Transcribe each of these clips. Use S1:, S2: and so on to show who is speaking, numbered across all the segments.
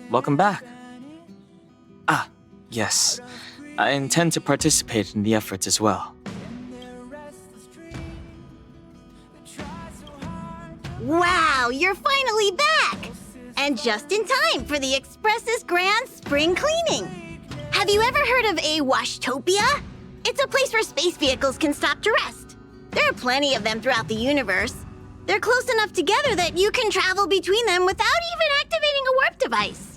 S1: Welcome back. Yes. I intend to participate in the efforts as well.
S2: Wow, you're finally back! And just in time for the Express's grand spring cleaning. Have you ever heard of a washtopia? It's a place where space vehicles can stop to rest. There are plenty of them throughout the universe. They're close enough together that you can travel between them without even activating a warp device.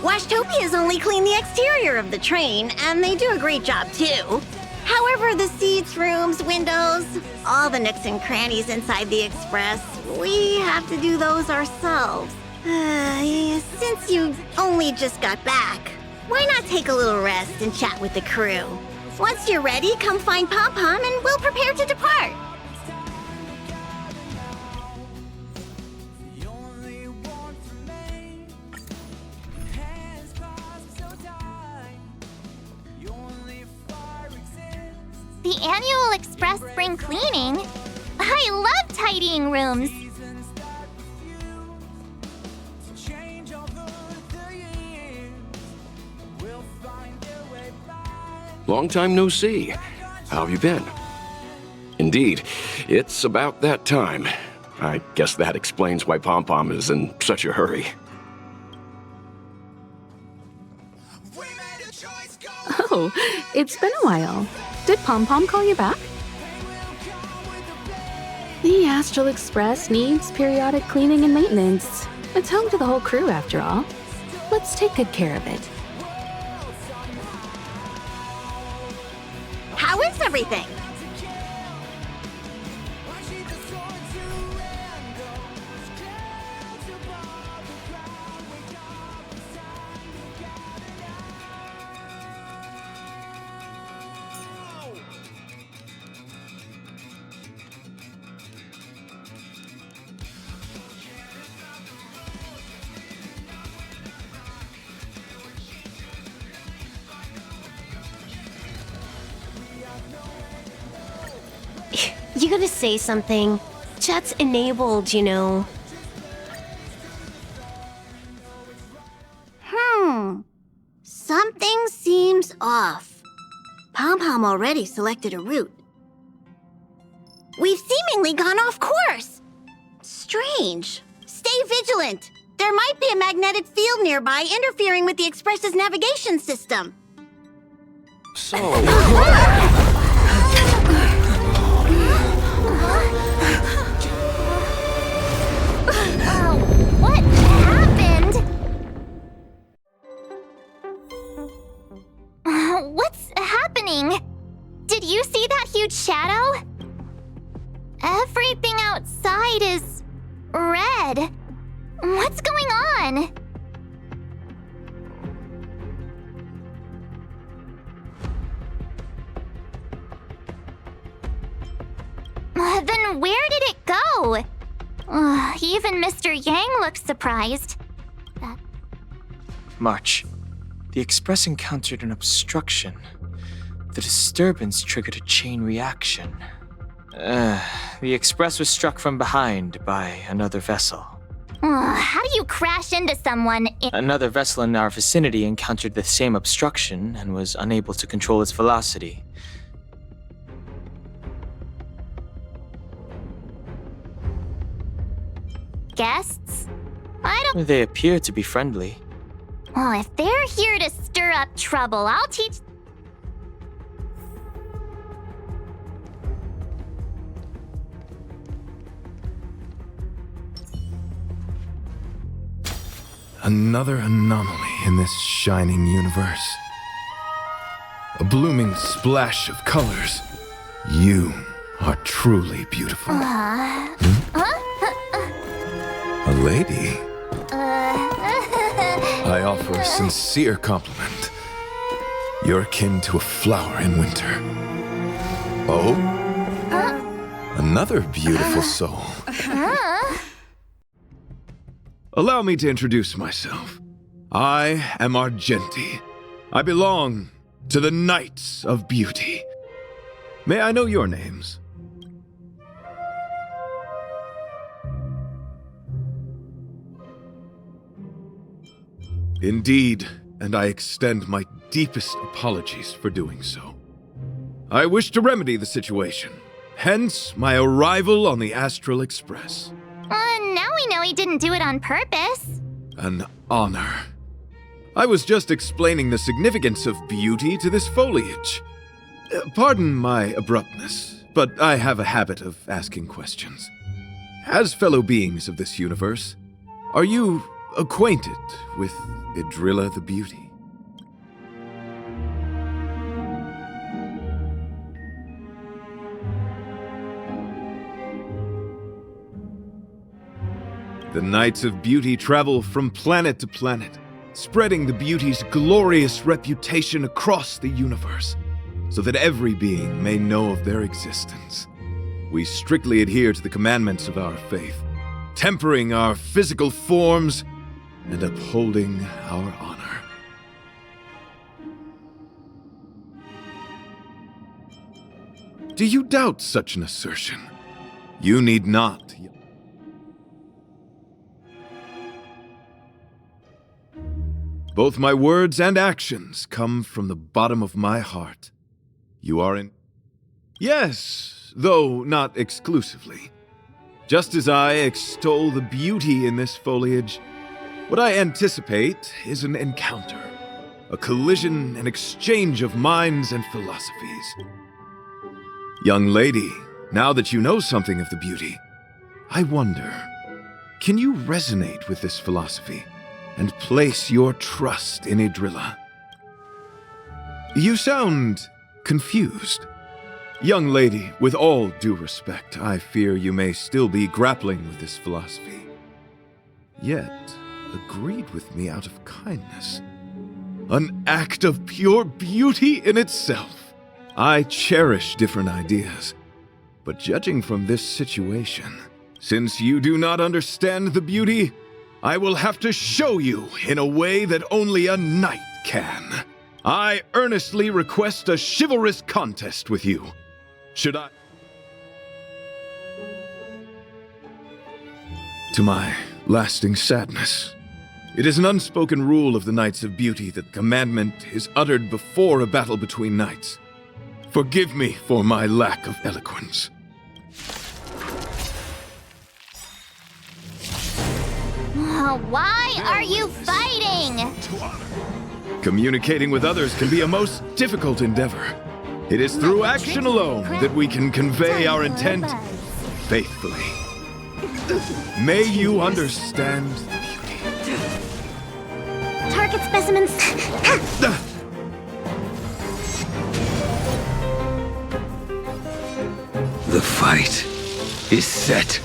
S2: Washtopias only clean the exterior of the train, and they do a great job too. However, the seats, rooms, windows, all the nooks and crannies inside the Express, we have to do those ourselves. Since you only just got back, why not take a little rest and chat with the crew? Once you're ready, come find Pom Pom and we'll prepare to depart.
S3: The annual Express spring cleaning? I love tidying rooms.
S4: Long time no see. How have you been? Indeed, it's about that time. I guess that explains why Pom Pom is in such a hurry.
S5: Oh, it's been a while. Did Pom Pom call you back? The Astral Express needs periodic cleaning and maintenance. It's home to the whole crew, after all. Let's take good care of it.
S2: How is everything?
S6: You gotta say something. Chat's enabled, you know.
S2: Something seems off. Pom Pom already selected a route. We've seemingly gone off course. Strange. Stay vigilant. There might be a magnetic field nearby interfering with the Express's navigation system.
S4: So...
S3: What happened? What's happening? Did you see that huge shadow? Everything outside is red. What's going on? Then where did it go? Even Mr. Yang looks surprised.
S1: March. The Express encountered an obstruction. The disturbance triggered a chain reaction. The Express was struck from behind by another vessel.
S3: How do you crash into someone
S1: Another vessel in our vicinity encountered the same obstruction and was unable to control its velocity.
S3: Guests?
S1: They appear to be friendly.
S3: Well, if they're here to stir up trouble, I'll teach...
S7: Another anomaly in this shining universe. A blooming splash of colors. You are truly beautiful. A lady? I offer a sincere compliment. You're akin to a flower in winter. Oh? Another beautiful soul. Allow me to introduce myself. I am Argenti. I belong to the Knights of Beauty. May I know your names? Indeed, and I extend my deepest apologies for doing so. I wish to remedy the situation, hence my arrival on the Astral Express.
S3: Now we know he didn't do it on purpose.
S7: An honor. I was just explaining the significance of beauty to this foliage. Pardon my abruptness, but I have a habit of asking questions. As fellow beings of this universe, are you acquainted with Idrilla the Beauty? The Knights of Beauty travel from planet to planet, spreading the beauty's glorious reputation across the universe, so that every being may know of their existence. We strictly adhere to the commandments of our faith, tempering our physical forms and upholding our honor. Do you doubt such an assertion? You need not. Both my words and actions come from the bottom of my heart. You are in... Yes, though not exclusively. Just as I extol the beauty in this foliage, what I anticipate is an encounter, a collision and exchange of minds and philosophies. Young lady, now that you know something of the beauty, I wonder, can you resonate with this philosophy and place your trust in Idrilla? You sound confused. Young lady, with all due respect, I fear you may still be grappling with this philosophy, yet agreed with me out of kindness. An act of pure beauty in itself. I cherish different ideas, but judging from this situation, since you do not understand the beauty, I will have to show you in a way that only a knight can. I earnestly request a chivalrous contest with you. Should I? To my lasting sadness, it is an unspoken rule of the Knights of Beauty that commandment is uttered before a battle between knights. Forgive me for my lack of eloquence.
S3: Why are you fighting?
S7: Communicating with others can be a most difficult endeavor. It is through action alone that we can convey our intent faithfully. May you understand the beauty.
S2: Target specimens.
S8: The fight is set.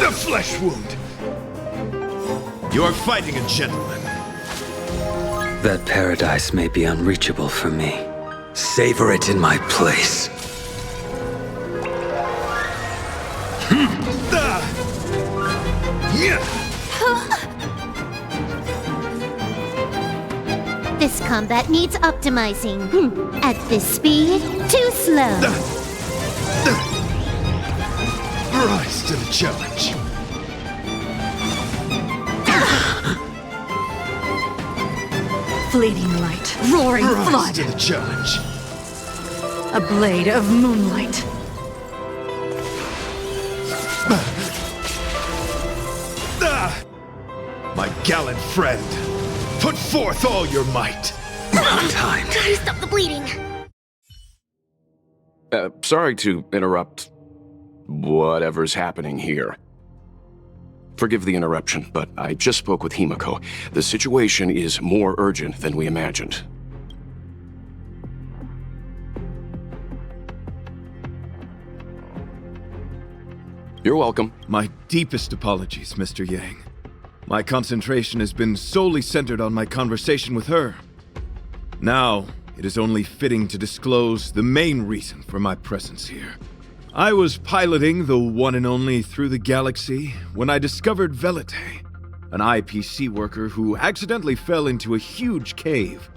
S7: The flesh wound! You are fighting a gentleman.
S8: That paradise may be unreachable for me. Savor it in my place.
S3: This combat needs optimizing. At this speed, too slow.
S7: Rise to the challenge.
S9: Fleeting light, roaring
S7: Rise
S9: flood,
S7: to the challenge.
S9: a blade of moonlight.
S7: My gallant friend, put forth all your might.
S8: Time.
S3: Try to stop the bleeding.
S4: Sorry to interrupt whatever's happening here. Forgive the interruption, but I just spoke with Himiko. The situation is more urgent than we imagined. You're welcome.
S7: My deepest apologies, Mr. Yang. My concentration has been solely centered on my conversation with her. Now, it is only fitting to disclose the main reason for my presence here. I was piloting the one and only through the galaxy when I discovered Velite, an IPC worker who accidentally fell into a huge cave,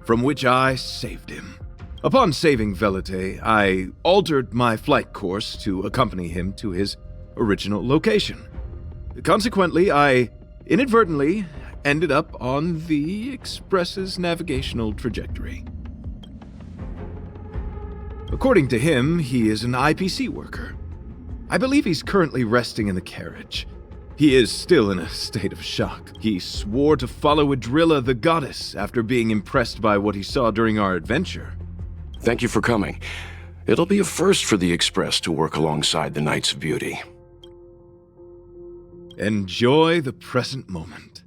S7: from which I saved him. Upon saving Velite, I altered my flight course to accompany him to his original location. Consequently, I inadvertently ended up on the Express's navigational trajectory. According to him, he is an IPC worker. I believe he's currently resting in the carriage. He is still in a state of shock. He swore to follow Adrilla the goddess after being impressed by what he saw during our adventure.
S4: Thank you for coming. It'll be a first for the Express to work alongside the Knights of Beauty.
S7: Enjoy the present moment.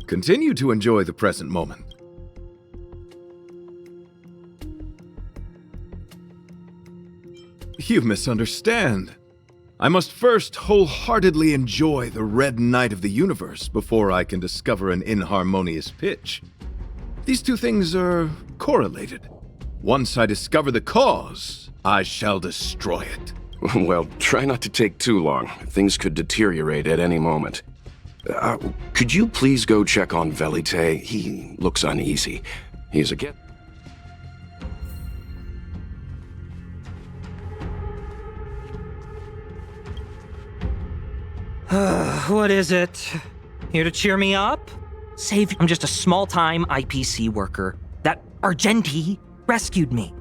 S7: Continue to enjoy the present moment. You misunderstand. I must first wholeheartedly enjoy the red night of the universe before I can discover an inharmonious pitch. These two things are correlated. Once I discover the cause, I shall destroy it.
S4: Well, try not to take too long. Things could deteriorate at any moment. Could you please go check on Velite? He looks uneasy. He's a get...
S10: What is it? Here to cheer me up? I'm just a small-time IPC worker. That Argenti rescued me.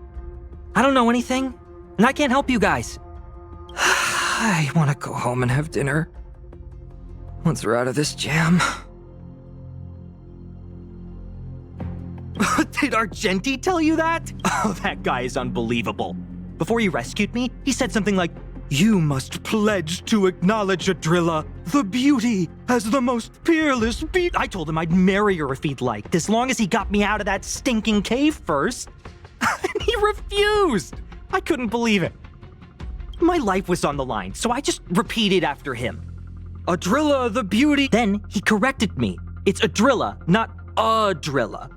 S10: I don't know anything, and I can't help you guys. I want to go home and have dinner. Once we're out of this jam. Did Argenti tell you that? Oh, that guy is unbelievable. Before he rescued me, he said something like, "You must pledge to acknowledge Adrilla, the beauty, as the most peerless I told him I'd marry her if he'd liked, as long as he got me out of that stinking cave first. And he refused. I couldn't believe it. My life was on the line, so I just repeated after him. Adrilla, the beauty. Then he corrected me. It's Adrilla, not Adrilla.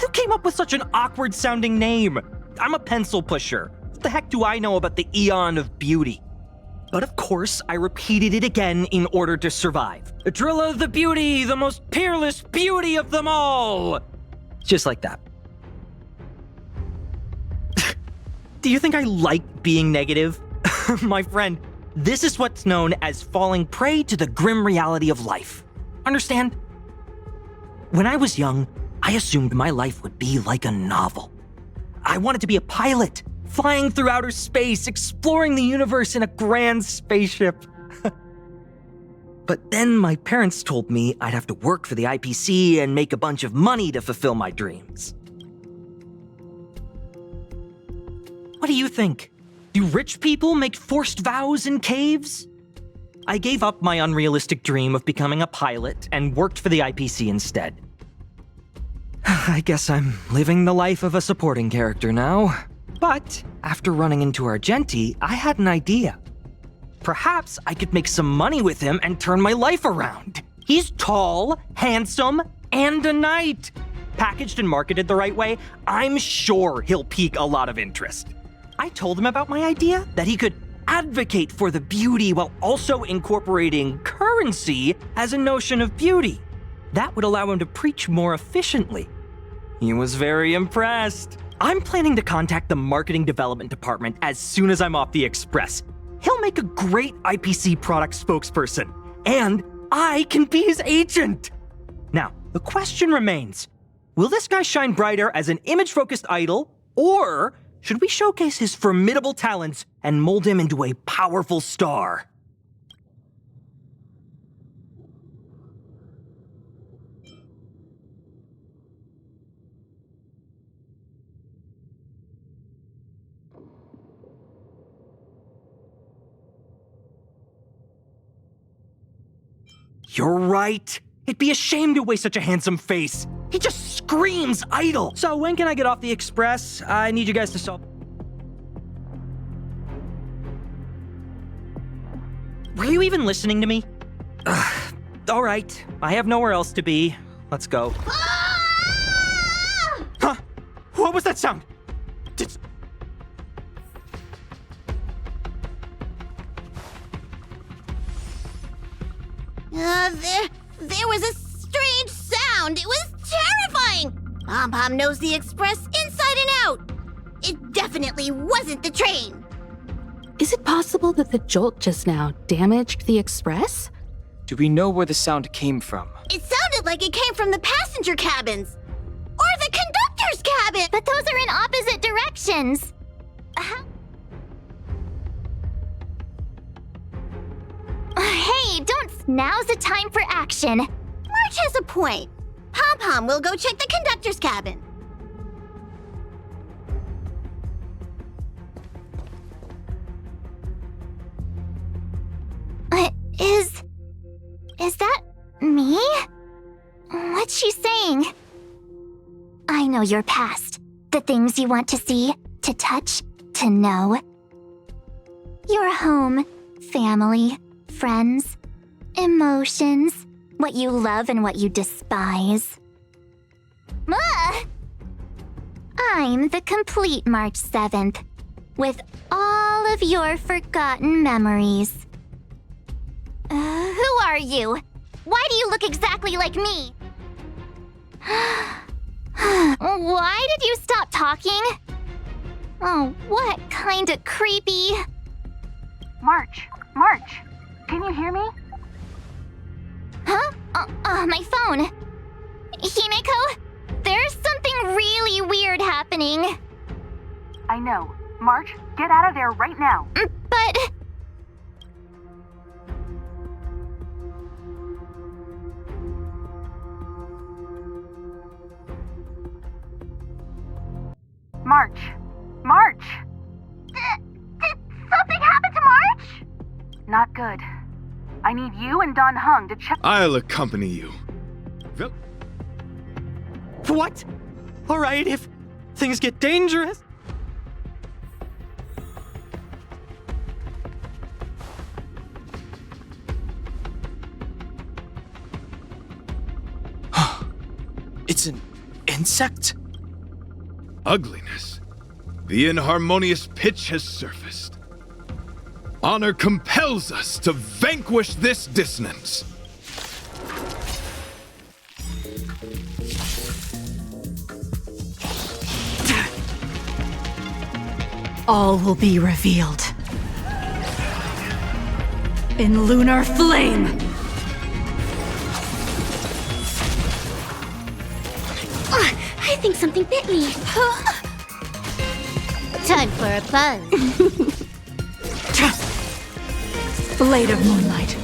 S10: Who came up with such an awkward-sounding name? I'm a pencil pusher. What the heck do I know about the Eon of Beauty? But of course, I repeated it again in order to survive. Adrilla the beauty, the most peerless beauty of them all! Just like that. Do you think I like being negative? My friend, this is what's known as falling prey to the grim reality of life. Understand? When I was young, I assumed my life would be like a novel. I wanted to be a pilot, flying through outer space, exploring the universe in a grand spaceship. But then my parents told me I'd have to work for the IPC and make a bunch of money to fulfill my dreams. What do you think? Do rich people make forced vows in caves? I gave up my unrealistic dream of becoming a pilot and worked for the IPC instead. I guess I'm living the life of a supporting character now. But after running into Argenti, I had an idea. Perhaps I could make some money with him and turn my life around. He's tall, handsome, and a knight. Packaged and marketed the right way, I'm sure he'll pique a lot of interest. I told him about my idea, that he could advocate for the beauty while also incorporating currency as a notion of beauty. That would allow him to preach more efficiently. He was very impressed. I'm planning to contact the marketing development department as soon as I'm off the Express. He'll make a great IPC product spokesperson, and I can be his agent. Now, the question remains, will this guy shine brighter as an image-focused idol, or should we showcase his formidable talents and mold him into a powerful star? You're right. It'd be a shame to waste such a handsome face. He just screams idol. So when can I get off the Express? I need you guys to solve... Were you even listening to me? All right. I have nowhere else to be. Let's go. Huh? What was that sound?
S2: There was a strange sound. It was terrifying. Pom-Pom knows the Express inside and out. It definitely wasn't the train.
S5: Is it possible that the jolt just now damaged the Express?
S1: Do we know where the sound came from?
S2: It sounded like it came from the passenger cabins. Or the conductor's cabin!
S3: But those are in opposite directions. Hey, now's the time for action.
S2: March has a point. Pom-Pom will go check the conductor's cabin.
S3: Is that me? What's she saying? I know your past. The things you want to see, to touch, to know. Your home, family, friends, emotions, what you love and what you despise. I'm the complete March 7th, with all of your forgotten memories. Who are you? Why do you look exactly like me? Why did you stop talking? Oh, what kind of creepy...
S11: March, can you hear me?
S3: Huh? My phone. Himeko, there's something really weird happening.
S11: I know. March, get out of there right now.
S3: But...
S11: March! Did something happen to March? Not good. I need you and Don Hung to check.
S7: I'll accompany you.
S10: What? Alright, if things get dangerous.
S1: It's an insect?
S7: Ugliness. The inharmonious pitch has surfaced. Honor compels us to vanquish this dissonance.
S9: All will be revealed. In lunar flame!
S2: I think something bit me.
S6: Time for a buzz.
S9: Blade of moonlight.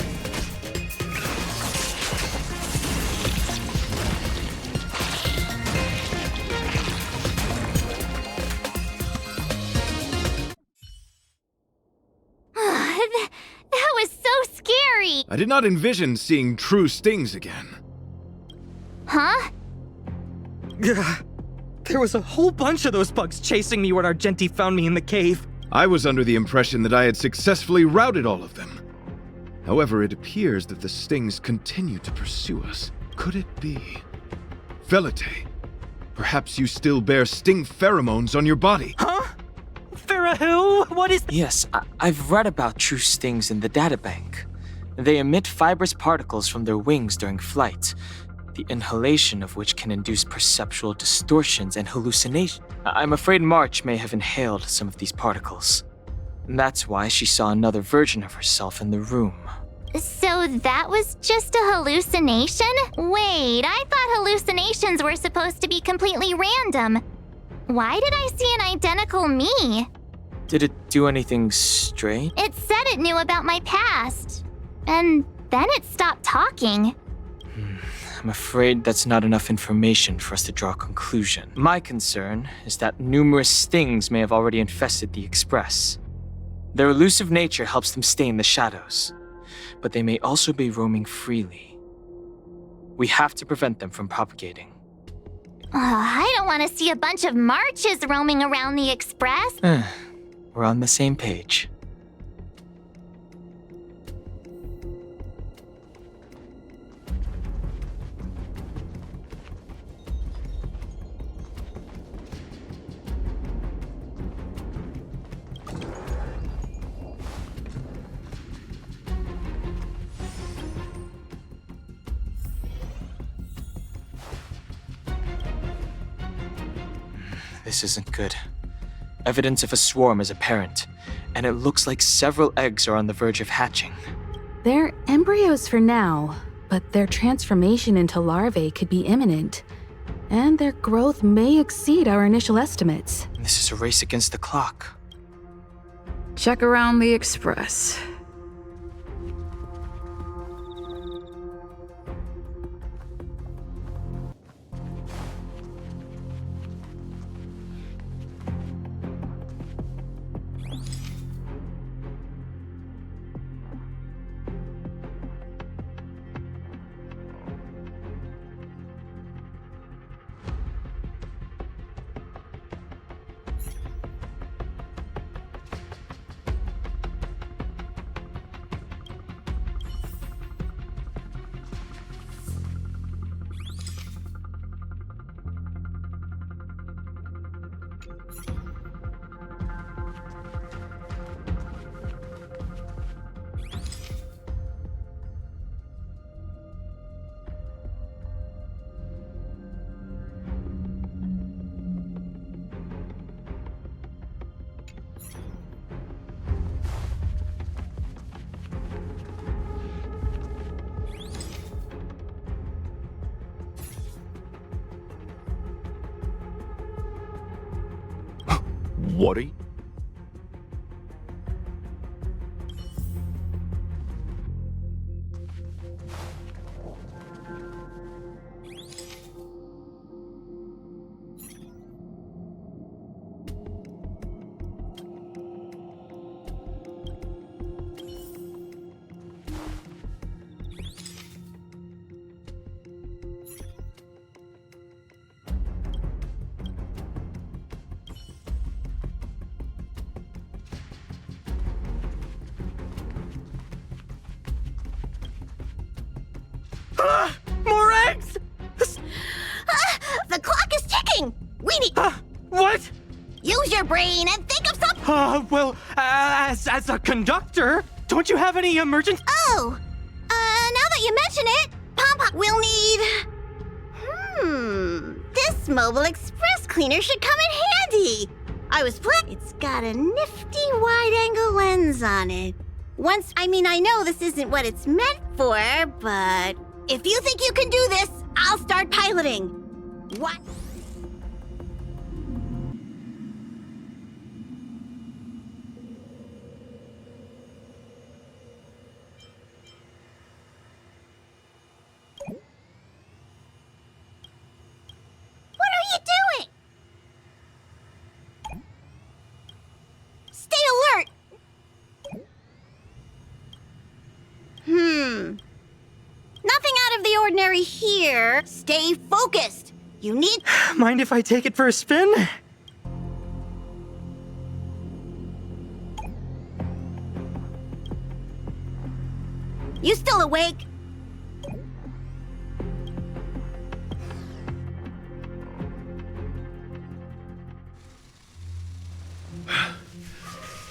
S3: That was so scary!
S7: I did not envision seeing true stings again.
S3: Huh?
S10: There was a whole bunch of those bugs chasing me when Argenti found me in the cave.
S7: I was under the impression that I had successfully routed all of them. However, it appears that the stings continue to pursue us. Could it be? Velite, perhaps you still bear sting pheromones on your body.
S10: Huh? Farah, what is...
S1: Yes, I've read about true stings in the databank. They emit fibrous particles from their wings during flight, the inhalation of which can induce perceptual distortions and hallucinations. I'm afraid March may have inhaled some of these particles. That's why she saw another version of herself in the room.
S3: So that was just a hallucination? Wait, I thought hallucinations were supposed to be completely random. Why did I see an identical me?
S1: Did it do anything strange?
S3: It said it knew about my past. And then it stopped talking.
S1: I'm afraid that's not enough information for us to draw a conclusion. My concern is that numerous stings may have already infested the Express. Their elusive nature helps them stay in the shadows, but they may also be roaming freely. We have to prevent them from propagating.
S3: I don't want to see a bunch of Marches roaming around the Express.
S1: We're on the same page. This isn't good. Evidence of a swarm is apparent, and it looks like several eggs are on the verge of hatching.
S5: They're embryos for now, but their transformation into larvae could be imminent, and their growth may exceed our initial estimates.
S1: This is a race against the clock.
S9: Check around the Express.
S4: What are you?
S10: More eggs!
S2: The clock is ticking! We need...
S10: What?
S2: Use your brain and think of something!
S10: Well, as a conductor, don't you have any emergency...
S2: Oh! Now that you mention it, Pom-Pom will need... This mobile express cleaner should come in handy! I was It's got a nifty wide-angle lens on it. I know this isn't what it's meant for, but... If you think you can do this, I'll start piloting. What? What are you doing? Stay alert. Nothing out of the ordinary here. Stay focused. You need...
S10: Mind if I take it for a spin?
S2: You still awake?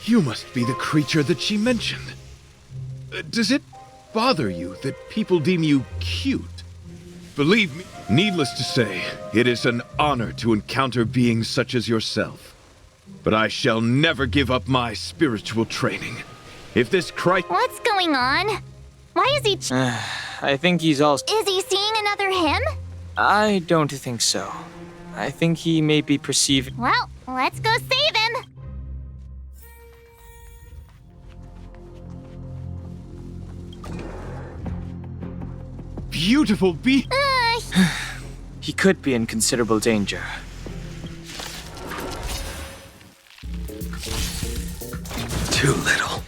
S7: You must be the creature that she mentioned. Does it bother you that people deem you cute? Believe me, needless to say, it is an honor to encounter beings such as yourself. But I shall never give up my spiritual training. If this
S3: What's going on? Why is he...
S1: I think he's all...
S3: Is he seeing another him?
S1: I don't think so. I think he may be perceiving...
S3: Well, let's go save him!
S7: beautiful
S1: He could be in considerable danger.
S8: Too little.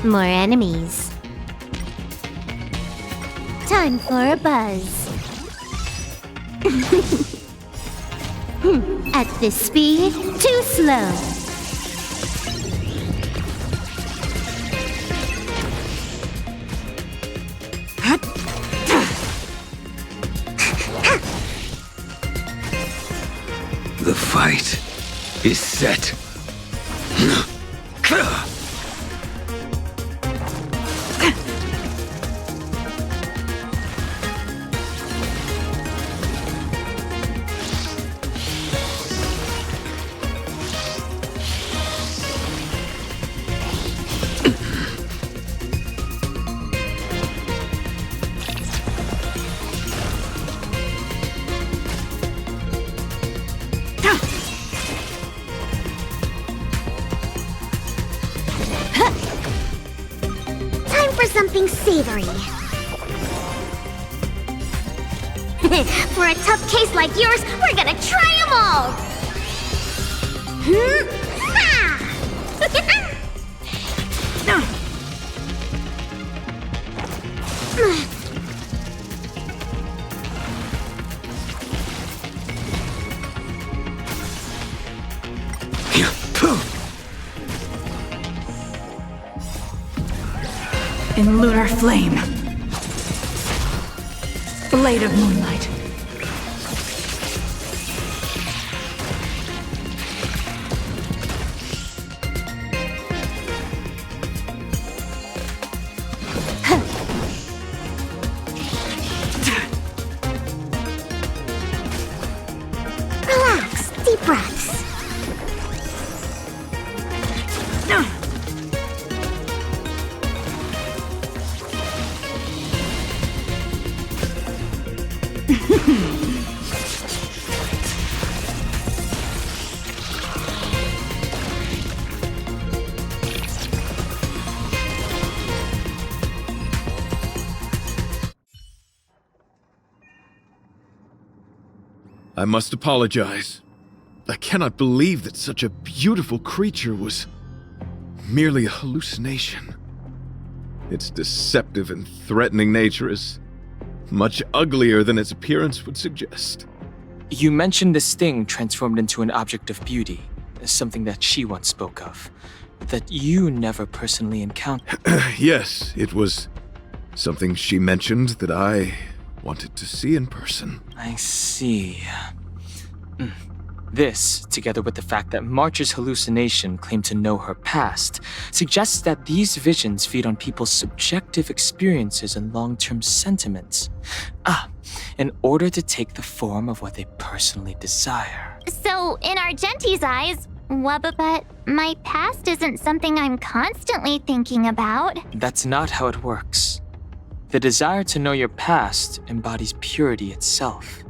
S6: More enemies. Time for a buzz. At this speed, too slow.
S8: The fight is set.
S2: Time for something savory. For a tough case like yours, we're gonna try them all!
S11: In lunar flame. Blade of moonlight.
S2: Relax, deep breaths.
S7: I must apologize. I cannot believe that such a beautiful creature was merely a hallucination. Its deceptive and threatening nature is much uglier than its appearance would suggest.
S1: You mentioned this thing transformed into an object of beauty, something that she once spoke of, but that you never personally encountered.
S7: Yes, it was something she mentioned that I wanted to see in person.
S1: I see. This, together with the fact that March's hallucination claimed to know her past, suggests that these visions feed on people's subjective experiences and long-term sentiments. In order to take the form of what they personally desire.
S3: So, in Argenti's eyes, Wubba, my past isn't something I'm constantly thinking about.
S1: That's not how it works. The desire to know your past embodies purity itself,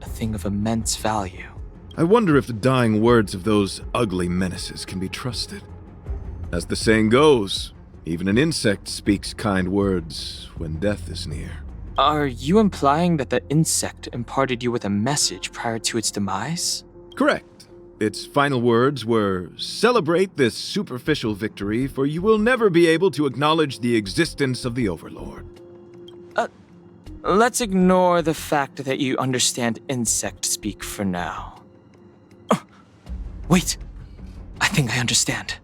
S1: a thing of immense value.
S7: I wonder if the dying words of those ugly menaces can be trusted. As the saying goes, even an insect speaks kind words when death is near.
S1: Are you implying that the insect imparted you with a message prior to its demise?
S7: Correct. Its final words were, "Celebrate this superficial victory, for you will never be able to acknowledge the existence of the Overlord."
S1: Let's ignore the fact that you understand insect speak for now. Wait, I think I understand.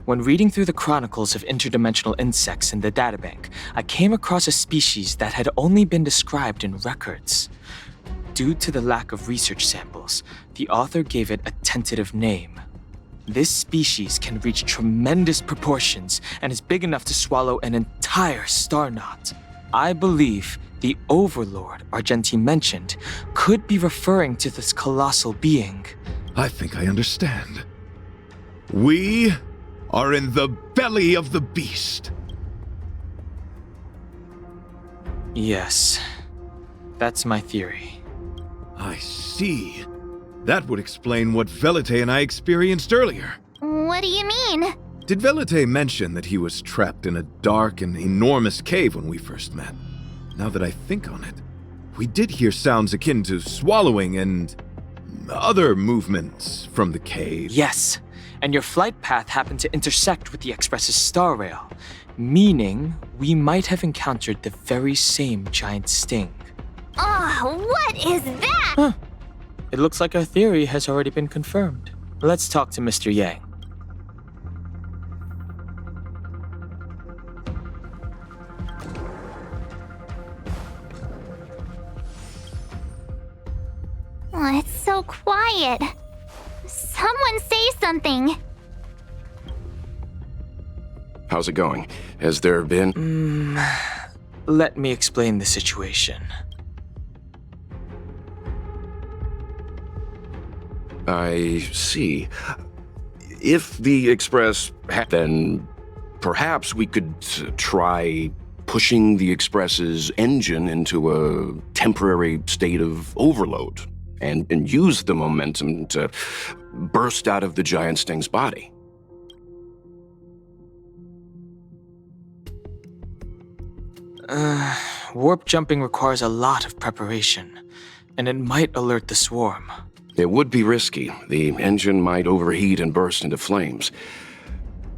S1: When reading through the chronicles of interdimensional insects in the databank, I came across a species that had only been described in records. Due to the lack of research samples, the author gave it a tentative name. This species can reach tremendous proportions and is big enough to swallow an entire star knot. I believe the Overlord Argenti mentioned could be referring to this colossal being.
S7: I think I understand. We are in the belly of the beast.
S1: Yes, that's my theory.
S7: I see. That would explain what Velite and I experienced earlier.
S3: What do you mean?
S7: Did Velite mention that he was trapped in a dark and enormous cave when we first met? Now that I think on it, we did hear sounds akin to swallowing and other movements from the cave.
S1: Yes, and your flight path happened to intersect with the Express's Star Rail, meaning we might have encountered the very same giant sting.
S3: Oh, what is that?
S1: It looks like our theory has already been confirmed. Let's talk to Mr. Yang.
S3: Oh, it's so quiet. Someone say something.
S4: How's it going? Has there been...
S1: Let me explain the situation.
S4: I see. If the Express then perhaps we could try pushing the Express's engine into a temporary state of overload. and use the momentum to burst out of the giant sting's body.
S1: Warp jumping requires a lot of preparation, and it might alert the swarm.
S4: It would be risky. The engine might overheat and burst into flames.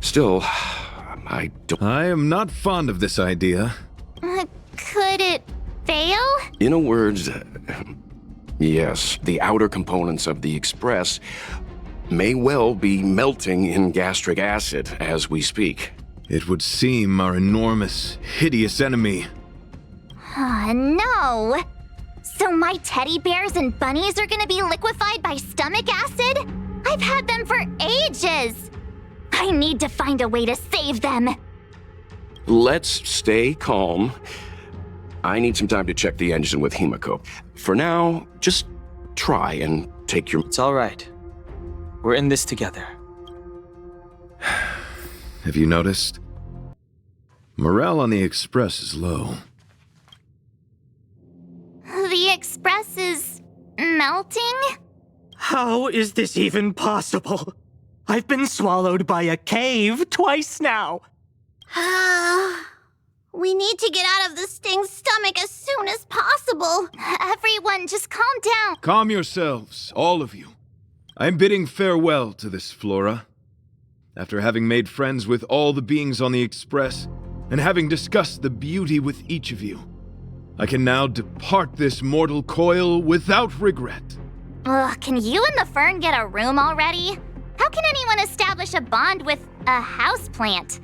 S4: Still, I
S7: am not fond of this idea.
S3: Could it fail?
S4: In a word, yes, the outer components of the Express may well be melting in gastric acid as we speak.
S7: It would seem our enormous, hideous enemy.
S3: No! So my teddy bears and bunnies are gonna be liquefied by stomach acid? I've had them for ages! I need to find a way to save them.
S4: Let's stay calm. I need some time to check the engine with Himiko. For now, just try and take your...
S1: It's all right. We're in this together.
S7: Have you noticed? Morale on the Express is low.
S3: The Express is melting?
S10: How is this even possible? I've been swallowed by a cave twice now.
S2: We need to get out of the Sting's stomach as soon as possible.
S3: Everyone, just calm down.
S7: Calm yourselves, all of you. I'm bidding farewell to this Flora. After having made friends with all the beings on the Express, and having discussed the beauty with each of you, I can now depart this mortal coil without regret.
S3: Ugh, can you and the Fern get a room already? How can anyone establish a bond with a houseplant?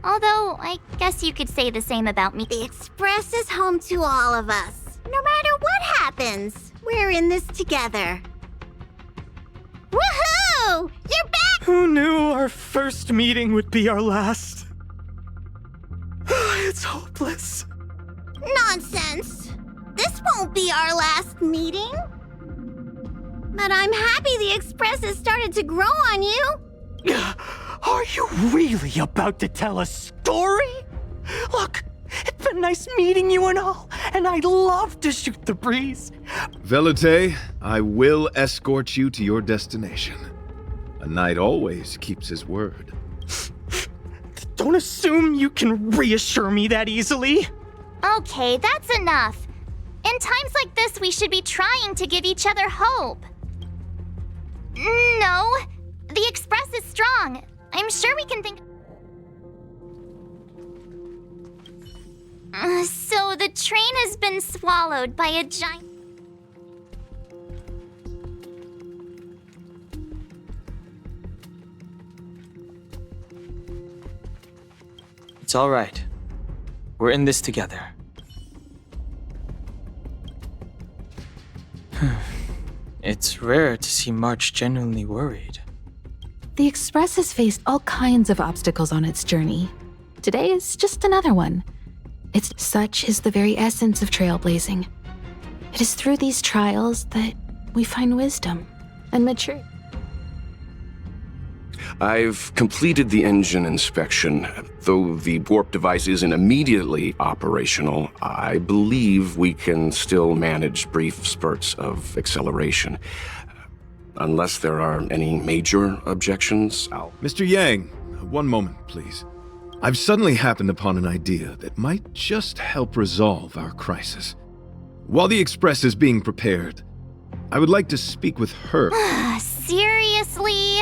S3: Although, I guess you could say the same about me.
S2: The Express is home to all of us. No matter what happens, we're in this together. Woohoo! You're back!
S10: Who knew our first meeting would be our last? It's hopeless.
S2: Nonsense. This won't be our last meeting. But I'm happy the Express has started to grow on you.
S10: Are you really about to tell a story? Look, it's been nice meeting you and all, and I'd love to shoot the breeze.
S7: Velite, I will escort you to your destination. A knight always keeps his word.
S10: Don't assume you can reassure me that easily.
S3: Okay, that's enough. In times like this, we should be trying to give each other hope. No, the Express is strong. I'm sure we can think... So the train has been swallowed by a giant...
S1: It's all right. We're in this together. It's rare to see March genuinely worried.
S5: The Express has faced all kinds of obstacles on its journey. Today is just another one. Such is the very essence of trailblazing. It is through these trials that we find wisdom and maturity.
S4: I've completed the engine inspection. Though the warp device isn't immediately operational, I believe we can still manage brief spurts of acceleration. Unless there are any major objections, I'll...
S7: Mr. Yang, one moment, please. I've suddenly happened upon an idea that might just help resolve our crisis. While the Express is being prepared, I would like to speak with her.
S3: Seriously?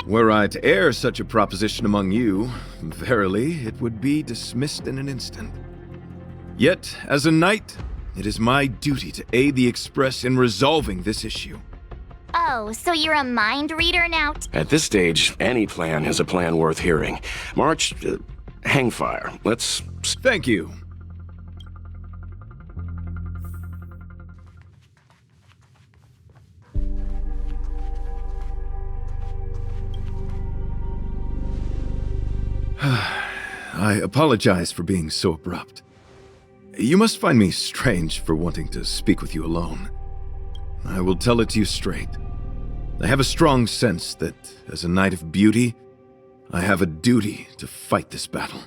S7: Were I to air such a proposition among you, verily, it would be dismissed in an instant. Yet, as a knight, it is my duty to aid the Express in resolving this issue.
S3: Oh, so you're a mind reader now?
S4: At this stage, any plan is a plan worth hearing. March, hang fire. Let's...
S7: Thank you. I apologize for being so abrupt. You must find me strange for wanting to speak with you alone. I will tell it to you straight. I have a strong sense that, as a knight of beauty, I have a duty to fight this battle.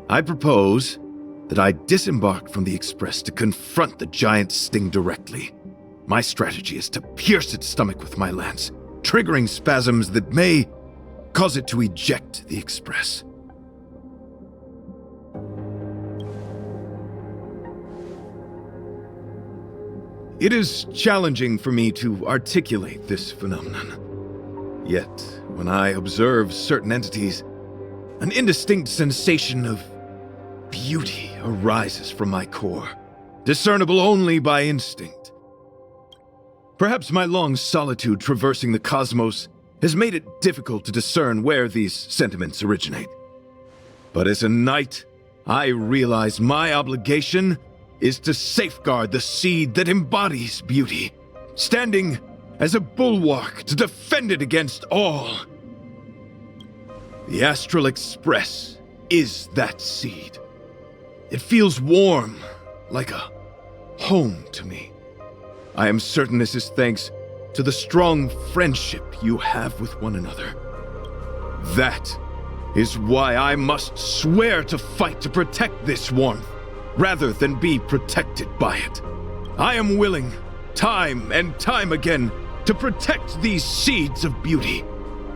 S7: I propose that I disembark from the Express to confront the giant Sting directly. My strategy is to pierce its stomach with my lance, triggering spasms that may cause it to eject the Express. It is challenging for me to articulate this phenomenon. Yet, when I observe certain entities, an indistinct sensation of beauty arises from my core, discernible only by instinct. Perhaps my long solitude traversing the cosmos has made it difficult to discern where these sentiments originate. But as a knight, I realize my obligation is to safeguard the seed that embodies beauty, standing as a bulwark to defend it against all. The Astral Express is that seed. It feels warm, like a home to me. I am certain this is thanks to the strong friendship you have with one another. That is why I must swear to fight to protect this warmth, rather than be protected by it. I am willing, time and time again, to protect these seeds of beauty,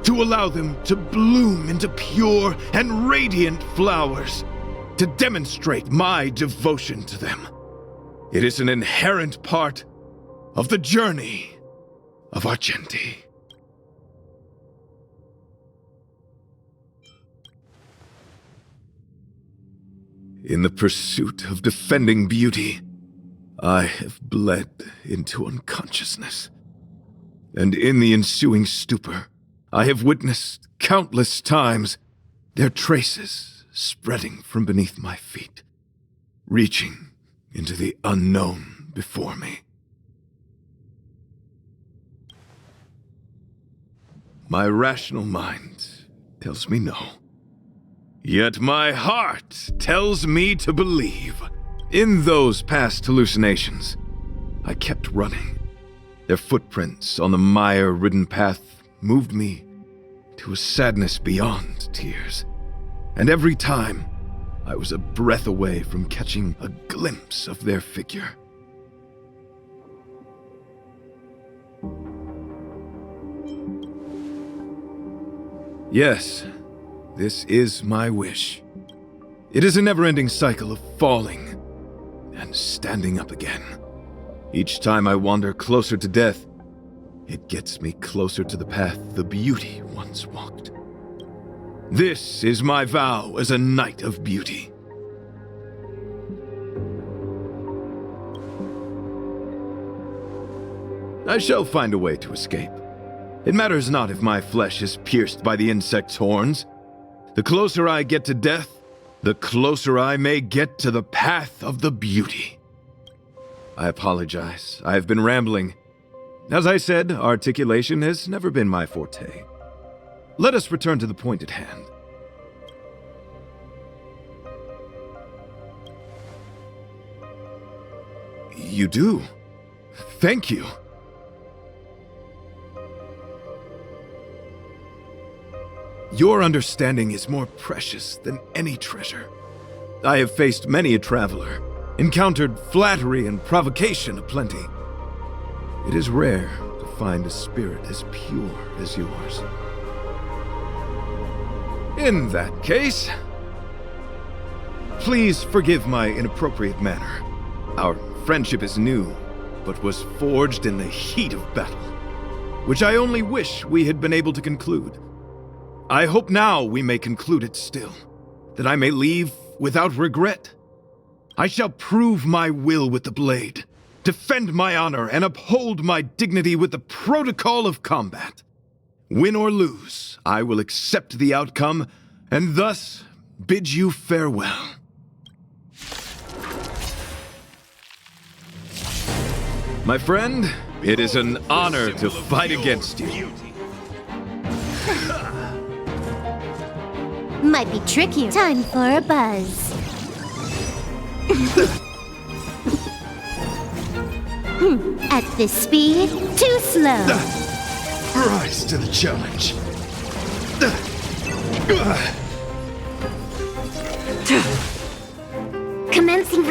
S7: to allow them to bloom into pure and radiant flowers, to demonstrate my devotion to them. It is an inherent part of the journey of Argenti. In the pursuit of defending beauty, I have bled into unconsciousness. And in the ensuing stupor, I have witnessed countless times their traces spreading from beneath my feet, reaching into the unknown before me. My rational mind tells me no. Yet my heart tells me to believe. In those past hallucinations, I kept running. Their footprints on the mire-ridden path moved me to a sadness beyond tears. And every time, I was a breath away from catching a glimpse of their figure. Yes, this is my wish. It is a never-ending cycle of falling and standing up again. Each time I wander closer to death, it gets me closer to the path the beauty once walked. This is my vow as a knight of beauty. I shall find a way to escape. It matters not if my flesh is pierced by the insect's horns. The closer I get to death, the closer I may get to the path of the beauty. I apologize. I have been rambling. As I said, articulation has never been my forte. Let us return to the point at hand. You do? Thank you. Your understanding is more precious than any treasure. I have faced many a traveler, encountered flattery and provocation aplenty. It is rare to find a spirit as pure as yours. In that case, please forgive my inappropriate manner. Our friendship is new, but was forged in the heat of battle, which I only wish we had been able to conclude. I hope now we may conclude it still, that I may leave without regret. I shall prove my will with the blade, defend my honor, and uphold my dignity with the protocol of combat. Win or lose, I will accept the outcome, and thus bid you farewell. My friend, it is an honor to fight against you.
S6: Might be tricky.
S3: Time for a buzz. At this speed, too slow.
S7: Rise to the challenge.
S3: Commencing.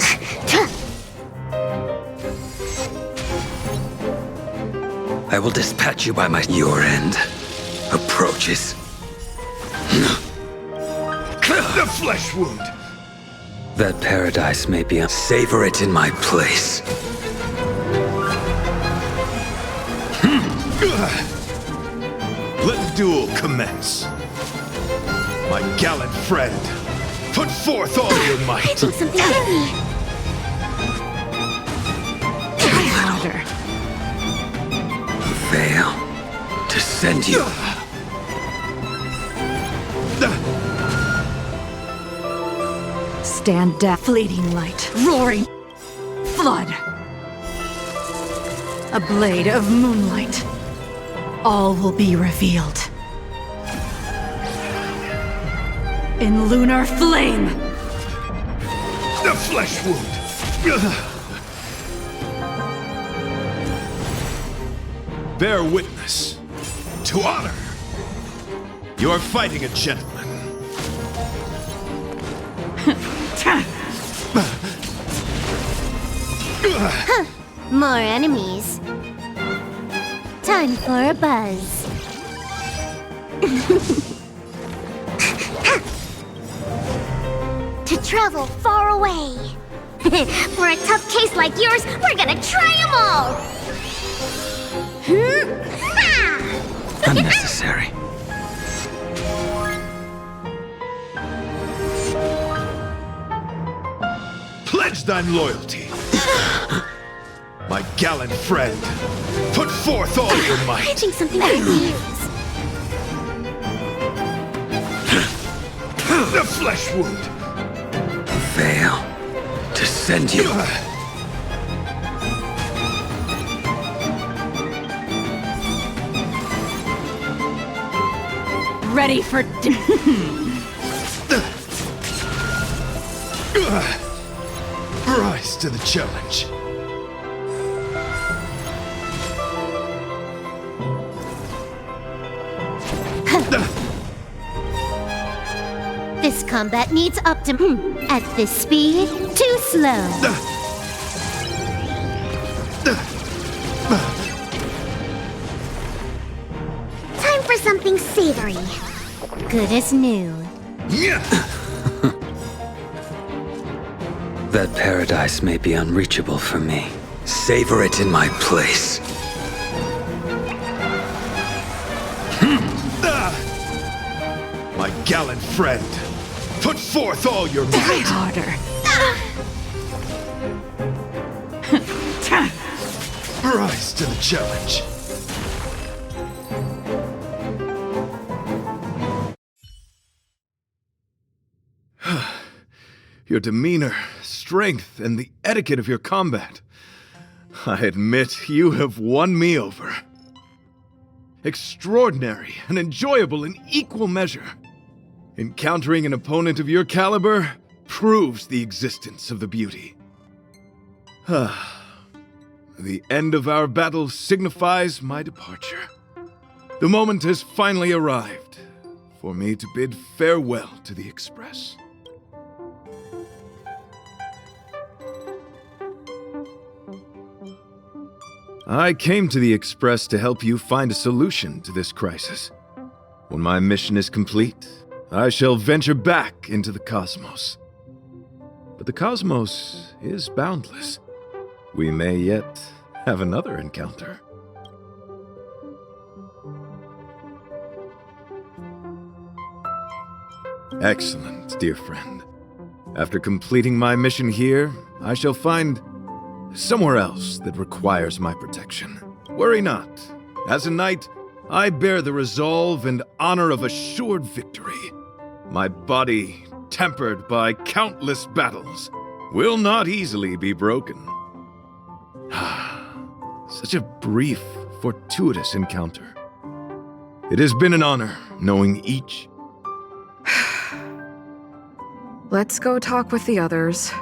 S8: I will dispatch you by my... Your end approaches.
S7: The flesh wound!
S8: That paradise may be... Savor it in my place.
S7: Let the duel commence. My gallant friend, put forth all your might.
S2: I think something hit me.
S9: Harder.
S8: Veil to send you.
S9: Stand down. Fleeting light. Roaring flood. A blade of moonlight. All will be revealed. In lunar flame.
S7: The flesh wound. Bear witness to honor. You are fighting a gentleman.
S2: More enemies. Time for a buzz. To travel far away. For a tough case like yours, we're gonna try them all!
S8: Unnecessary.
S7: Pledge thine loyalty. My gallant friend, put forth all your
S2: I
S7: might.
S2: think something hit me.
S7: The flesh wound.
S8: Veil to send you.
S9: Ready for...
S7: Rise to the challenge.
S2: This combat needs optim. At this speed, too slow. Time for something savory. Good as new.
S8: That paradise may be unreachable for me. Savor it in my place.
S7: My gallant friend, put forth all your might.
S9: Harder.
S7: Rise to the challenge. Your demeanor, strength, and the etiquette of your combat. I admit you have won me over. Extraordinary and enjoyable in equal measure. Encountering an opponent of your caliber proves the existence of the beauty. The end of our battle signifies my departure. The moment has finally arrived for me to bid farewell to the Express. I came to the Express to help you find a solution to this crisis. When my mission is complete, I shall venture back into the cosmos. But the cosmos is boundless. We may yet have another encounter. Excellent, dear friend. After completing my mission here, I shall find somewhere else that requires my protection. Worry not. As a knight, I bear the resolve and honor of assured victory. My body, tempered by countless battles, will not easily be broken. Such a brief, fortuitous encounter. It has been an honor knowing each.
S9: Let's go talk with the others.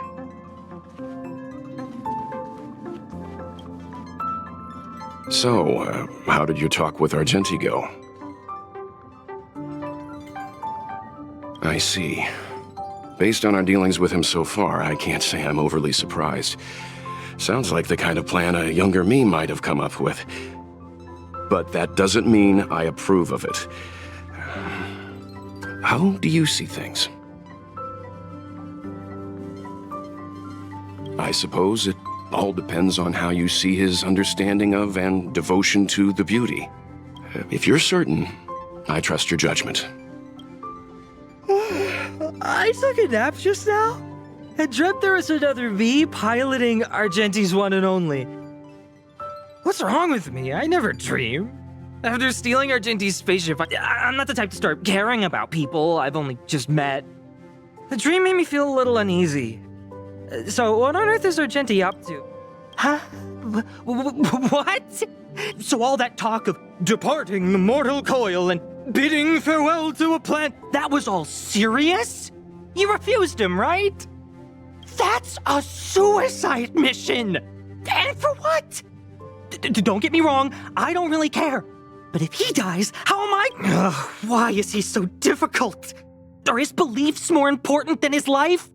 S4: So, how did your talk with Argenti go? I see. Based on our dealings with him so far, I can't say I'm overly surprised. Sounds like the kind of plan a younger me might have come up with. but that doesn't mean I approve of it. How do you see things? I suppose it all depends on how you see his understanding of and devotion to the beauty. If you're certain, I trust your judgment.
S10: I took a nap just now and dreamt there was another me piloting Argenti's one and only. What's wrong with me? I never dream. After stealing Argenti's spaceship, I'm not the type to start caring about people I've only just met. The dream made me feel a little uneasy. So what on earth is Argenti up to? Huh? What? So all that talk of departing the mortal coil and bidding farewell to a planet, that was all serious? You refused him, right? That's a suicide mission! And for what? Don't get me wrong, I don't really care. But if he dies, how am I? Ugh, why is he so difficult? Are his beliefs more important than his life?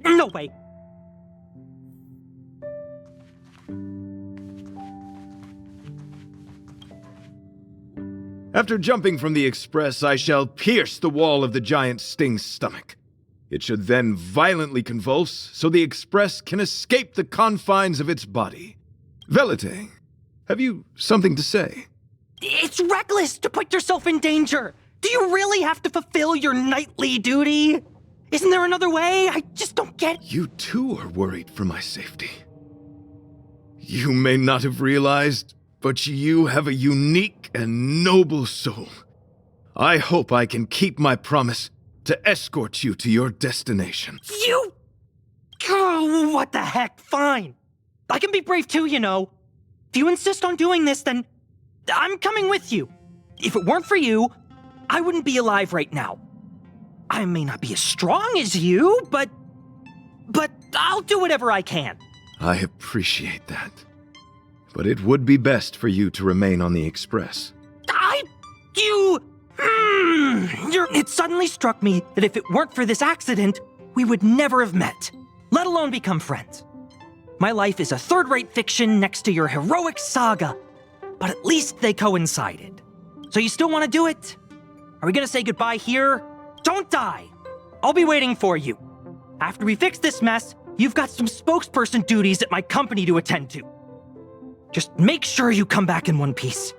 S10: No way.
S7: After jumping from the express, I shall pierce the wall of the giant sting's stomach. It should then violently convulse, so the express can escape the confines of its body. Velite, have you something to say?
S10: It's reckless to put yourself in danger. Do you really have to fulfill your knightly duty? Isn't there another way? I just don't get it.
S7: You too are worried for my safety. You may not have realized, but you have a unique and noble soul. I hope I can keep my promise to escort you to your destination.
S10: You... Oh, what the heck? Fine. I can be brave too, you know. If you insist on doing this, then I'm coming with you. If it weren't for you, I wouldn't be alive right now. I may not be as strong as you, but I'll do whatever I can.
S7: I appreciate that. But it would be best for you to remain on the express.
S10: It suddenly struck me that if it weren't for this accident, we would never have met, let alone become friends. My life is a third-rate fiction next to your heroic saga, but at least they coincided. So you still want to do it? Are we gonna say goodbye here? Don't die! I'll be waiting for you. After we fix this mess, you've got some spokesperson duties at my company to attend to. Just make sure you come back in one piece.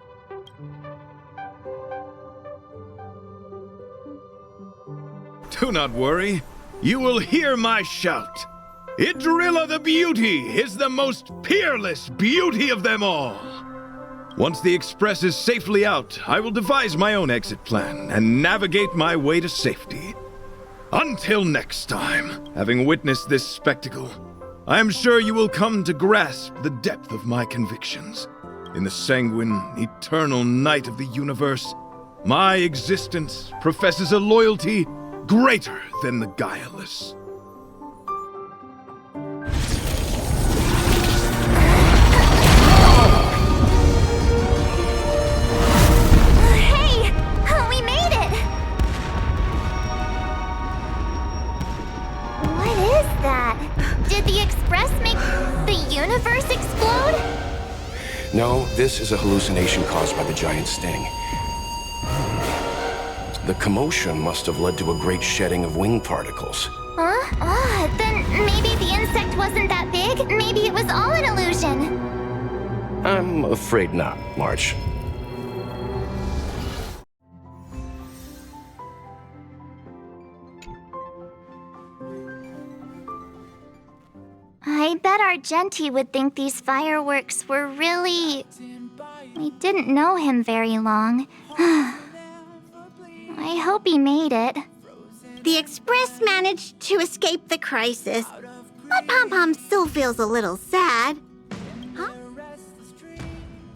S7: Do not worry. You will hear my shout. Idrilla the Beauty is the most peerless beauty of them all. Once the express is safely out, I will devise my own exit plan and navigate my way to safety. Until next time, having witnessed this spectacle, I am sure you will come to grasp the depth of my convictions. In the sanguine, eternal night of the universe, my existence professes a loyalty greater than the guileless.
S3: Hey! We made it! What is that? Did the express make the universe explode?
S4: No, this is a hallucination caused by the giant sting. The commotion must have led to a great shedding of wing particles.
S3: Huh? Then maybe the insect wasn't that big? Maybe it was all an illusion?
S4: I'm afraid not, March.
S3: I bet Argenti would think these fireworks were really... We didn't know him very long. I hope he made it.
S2: The Express managed to escape the crisis, but Pom Pom still feels a little sad.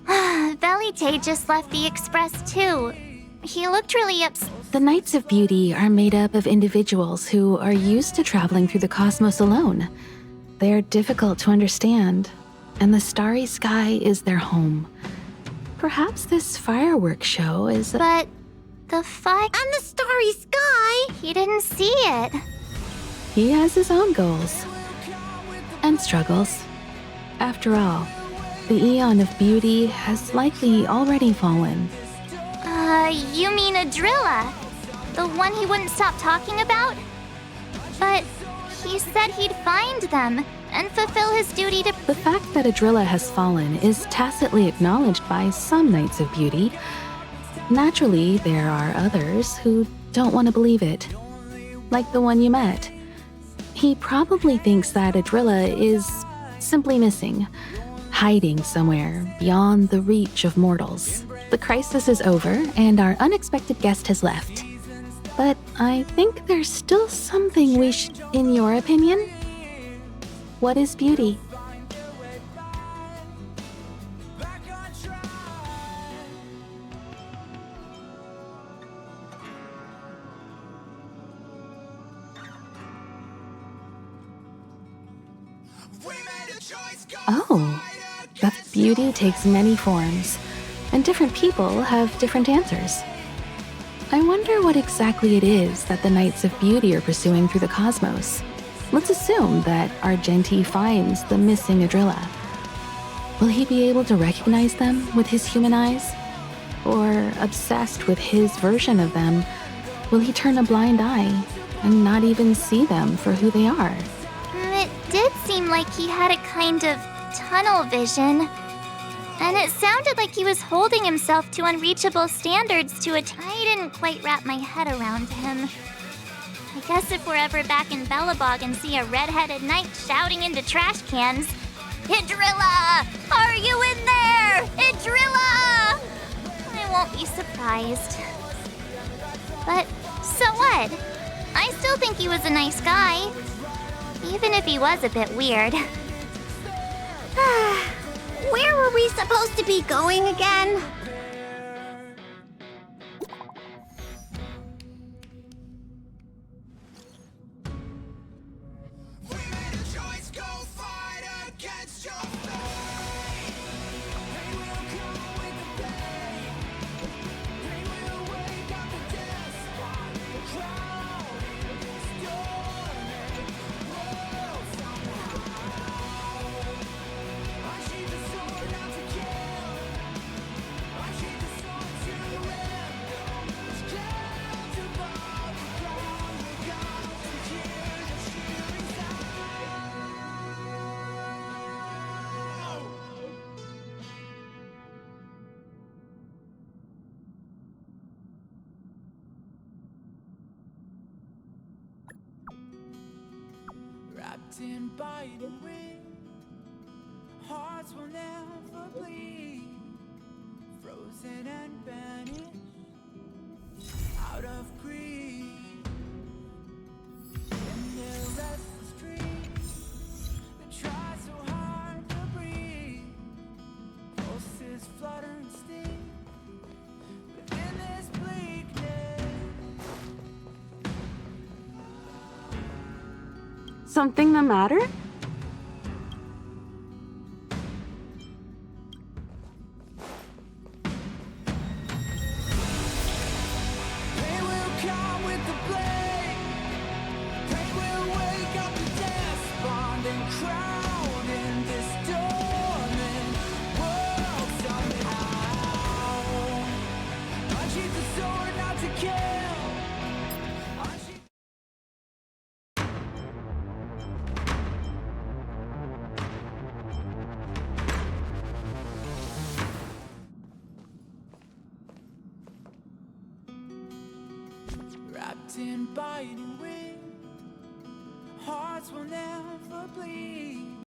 S3: Velite just left the Express too. He looked really upset.
S5: The Knights of Beauty are made up of individuals who are used to traveling through the cosmos alone. They're difficult to understand, and the starry sky is their home. Perhaps this fireworks show is...
S3: But the
S2: And the starry sky!
S3: He didn't see it.
S5: He has his own goals. And struggles. After all, The Eon of Beauty has likely already fallen.
S3: You mean Adrilla? The one he wouldn't stop talking about? But he said he'd find them and fulfill his duty to...
S5: The fact that Adrilla has fallen is tacitly acknowledged by some Knights of Beauty. Naturally, there are others who don't want to believe it. Like the one you met. He probably thinks that Adrilla is simply missing, hiding somewhere beyond the reach of mortals. The crisis is over, and our unexpected guest has left. But I think there's still something we should... In your opinion? What is beauty? Oh, that beauty takes many forms, and different people have different answers. I wonder what exactly it is that the Knights of Beauty are pursuing through the cosmos. Let's assume that Argenti finds the missing Adrilla. Will he be able to recognize them with his human eyes? Or, obsessed with his version of them, will he turn a blind eye and not even see them for who they are?
S3: It did seem like he had a kind of tunnel vision. And it sounded like he was holding himself to unreachable standards to I didn't quite wrap my head around him. I guess if we're ever back in Bellabog and see a red-headed knight shouting into trash cans, "Idrilla! Are you in there? Idrilla!" I won't be surprised. But so what? I still think he was a nice guy. Even if he was a bit weird.
S2: Where were we supposed to be going again?
S12: Wrapped in biting wind, hearts will never bleed, frozen and vanished out of greed. In their restless dreams, they try so hard to breathe, pulses flutter and sting within this bleakness.
S5: Something the matter?
S12: Pain will come with the blade. Pain will wake up the despondent crowd in this dormant world somehow. Unsheath the sword not to kill. Unsheath wrapped in biting wind, hearts will never bleed.